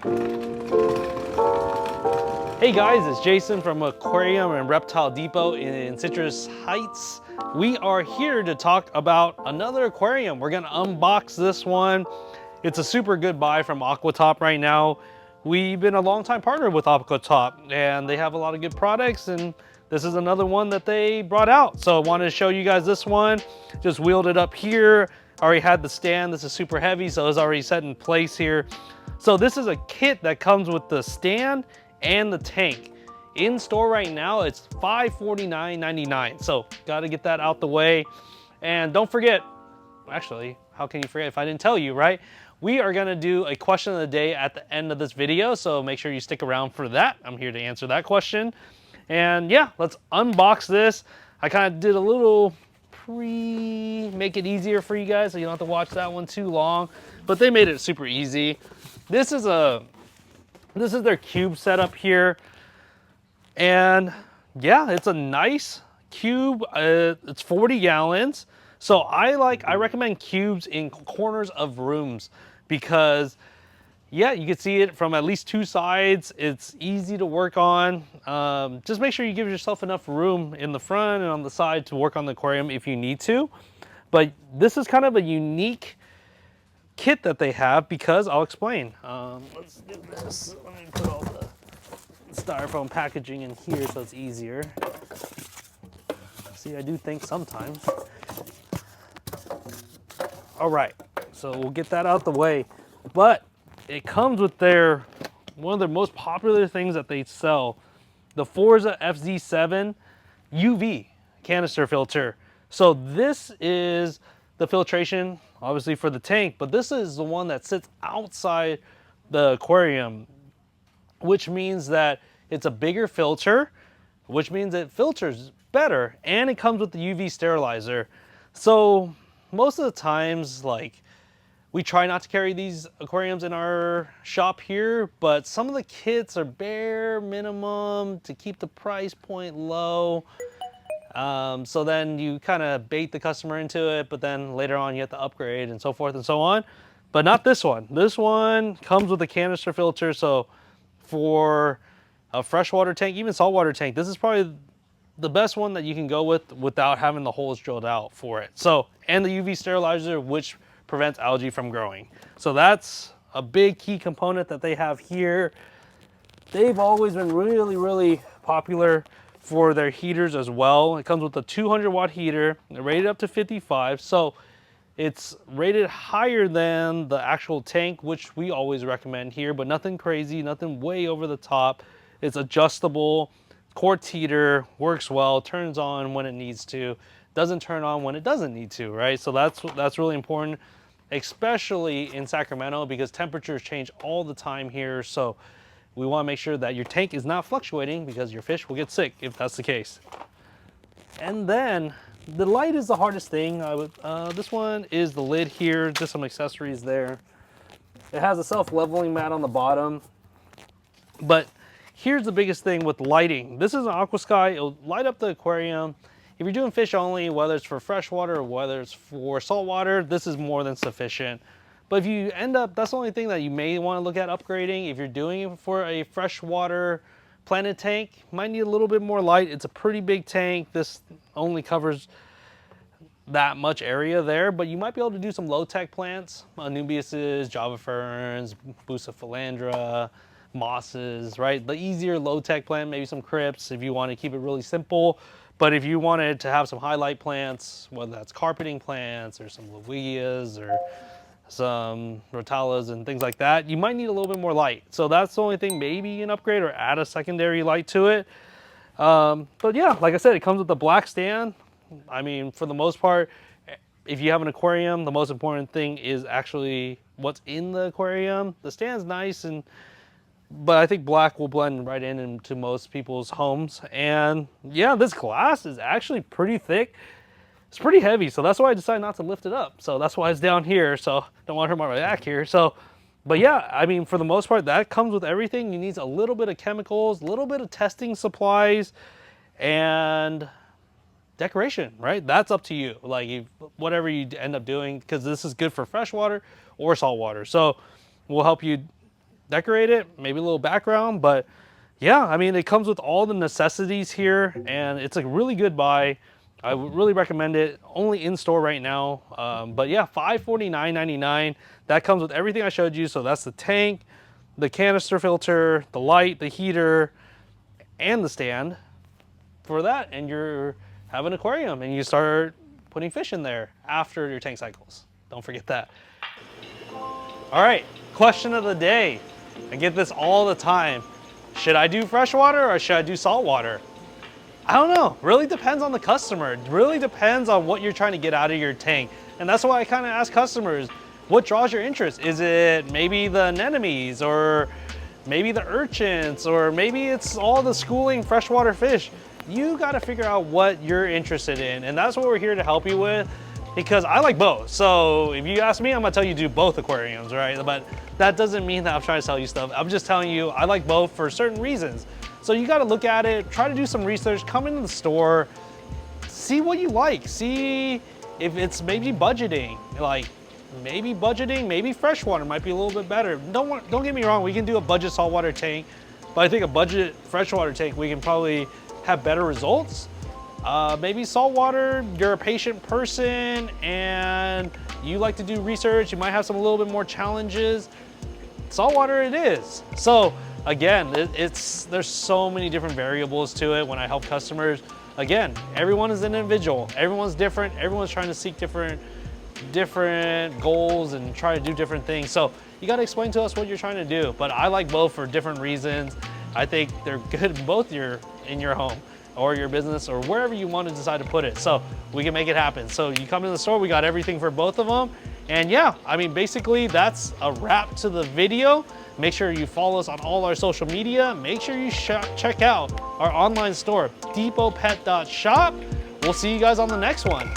Hey guys, it's Jason from Aquarium and Reptile Depot in Citrus Heights. We are here to talk about another aquarium. We're gonna unbox this one. It's a super good buy from Aquatop right now. We've been a longtime partner with Aquatop and they have a lot of good products, and this is another one that they brought out. So I wanted to show you guys this one. Just wheeled it up here. Already had the stand. This is super heavy, so it's already set in place here. So this is a kit that comes with the stand and the tank. In store right now, it's $549.99. So got to get that out the way. And don't forget, actually, how can you forget if I didn't tell you, right? We are gonna do a question of the day at the end of this video, so make sure you stick around for that. I'm here to answer that question. And yeah, let's unbox this. I kind of did a little make it easier for you guys so you don't have to watch that one too long, but they made it super easy. This is their cube setup here, and yeah, it's a nice cube. It's 40 gallons. So I recommend cubes in corners of rooms because yeah, you can see it from at least two sides. It's easy to work on. Just make sure you give yourself enough room in the front and on the side to work on the aquarium if you need to. But this is kind of a unique kit that they have because I'll explain. Let's do this. Let me put all the styrofoam packaging in here so it's easier. See, I do think sometimes. All right, so we'll get that out the way. But it comes with one of their most popular things that they sell, the Forza FZ7 UV canister filter. So this is the filtration, obviously for the tank, but this is the one that sits outside the aquarium, which means that it's a bigger filter, which means it filters better, and it comes with the UV sterilizer. So most of the times, like, we try not to carry these aquariums in our shop here, but some of the kits are bare minimum to keep the price point low. So then you kind of bait the customer into it, but then later on you have to upgrade and so forth and so on. But not this one. This one comes with a canister filter. So for a freshwater tank, even saltwater tank, this is probably the best one that you can go with without having the holes drilled out for it. So, and the UV sterilizer, which prevents algae from growing. So that's a big key component that they have here. They've always been really, really popular for their heaters as well. It comes with a 200-watt heater, rated up to 55. So it's rated higher than the actual tank, which we always recommend here, but nothing crazy, nothing way over the top. It's adjustable, quartz heater, works well, turns on when it needs to, doesn't turn on when it doesn't need to, right? So that's really important, especially in Sacramento because temperatures change all the time here. So we want to make sure that your tank is not fluctuating because your fish will get sick if that's the case. And then the light is the hardest thing. This one is the lid here, just some accessories there. It has a self-leveling mat on the bottom. But here's the biggest thing with lighting. This is an aqua sky. It'll light up the aquarium. If you're doing fish only, whether it's for freshwater or whether it's for saltwater, this is more than sufficient. But if you end up, that's the only thing that you may want to look at upgrading. If you're doing it for a freshwater planted tank, you might need a little bit more light. It's a pretty big tank. This only covers that much area there, but you might be able to do some low-tech plants, Anubiases, Java ferns, Bucephalandra, mosses, right? The easier low-tech plant, maybe some crypts if you want to keep it really simple. But if you wanted to have some highlight plants, whether that's carpeting plants or some Loewias or some Rotalas and things like that, you might need a little bit more light. So that's the only thing, maybe you can upgrade or add a secondary light to it. But yeah, like I said, it comes with a black stand. I mean, for the most part, if you have an aquarium, the most important thing is actually what's in the aquarium. The stand's nice, but I think black will blend right into most people's homes. And yeah, this glass is actually pretty thick. It's pretty heavy, so that's why I decided not to lift it up. So that's why it's down here, so don't want to hurt my back here. So, but yeah, I mean, for the most part, that comes with everything. You need a little bit of chemicals, a little bit of testing supplies, and decoration, right? That's up to you. Like whatever you end up doing, because this is good for freshwater or saltwater. So we'll help you decorate it, maybe a little background, but yeah, I mean, it comes with all the necessities here, and it's a really good buy. I would really recommend it. Only in store right now, but yeah, $549.99. That comes with everything I showed you. So that's the tank, the canister filter, the light, the heater, and the stand for that. And you have an aquarium, and you start putting fish in there after your tank cycles. Don't forget that. All right, question of the day. I get this all the time. Should I do freshwater or should I do saltwater? I don't know, really depends on the customer. It really depends on what you're trying to get out of your tank. And that's why I kind of ask customers, what draws your interest? Is it maybe the anemones, or maybe the urchins, or maybe it's all the schooling freshwater fish? You gotta figure out what you're interested in. And that's what we're here to help you with, because I like both. So if you ask me, I'm gonna tell you do both aquariums, right? But that doesn't mean that I'm trying to sell you stuff. I'm just telling you I like both for certain reasons. So you gotta look at it, try to do some research, come into the store, see what you like, see if it's maybe budgeting. Like maybe budgeting, maybe freshwater might be a little bit better. Don't get me wrong, we can do a budget saltwater tank, but I think a budget freshwater tank, we can probably have better results. Maybe saltwater, you're a patient person and you like to do research, you might have some a little bit more challenges. Saltwater it is. So again, there's so many different variables to it when I help customers. Again, everyone is an individual, everyone's different, everyone's trying to seek different goals and try to do different things. So you gotta explain to us what you're trying to do. But I like both for different reasons. I think they're good in both in your home or your business or wherever you want to decide to put it. So we can make it happen. So you come in the store, we got everything for both of them. And yeah, I mean, basically that's a wrap to the video. Make sure you follow us on all our social media. Make sure you check out our online store, depotpet.shop. We'll see you guys on the next one.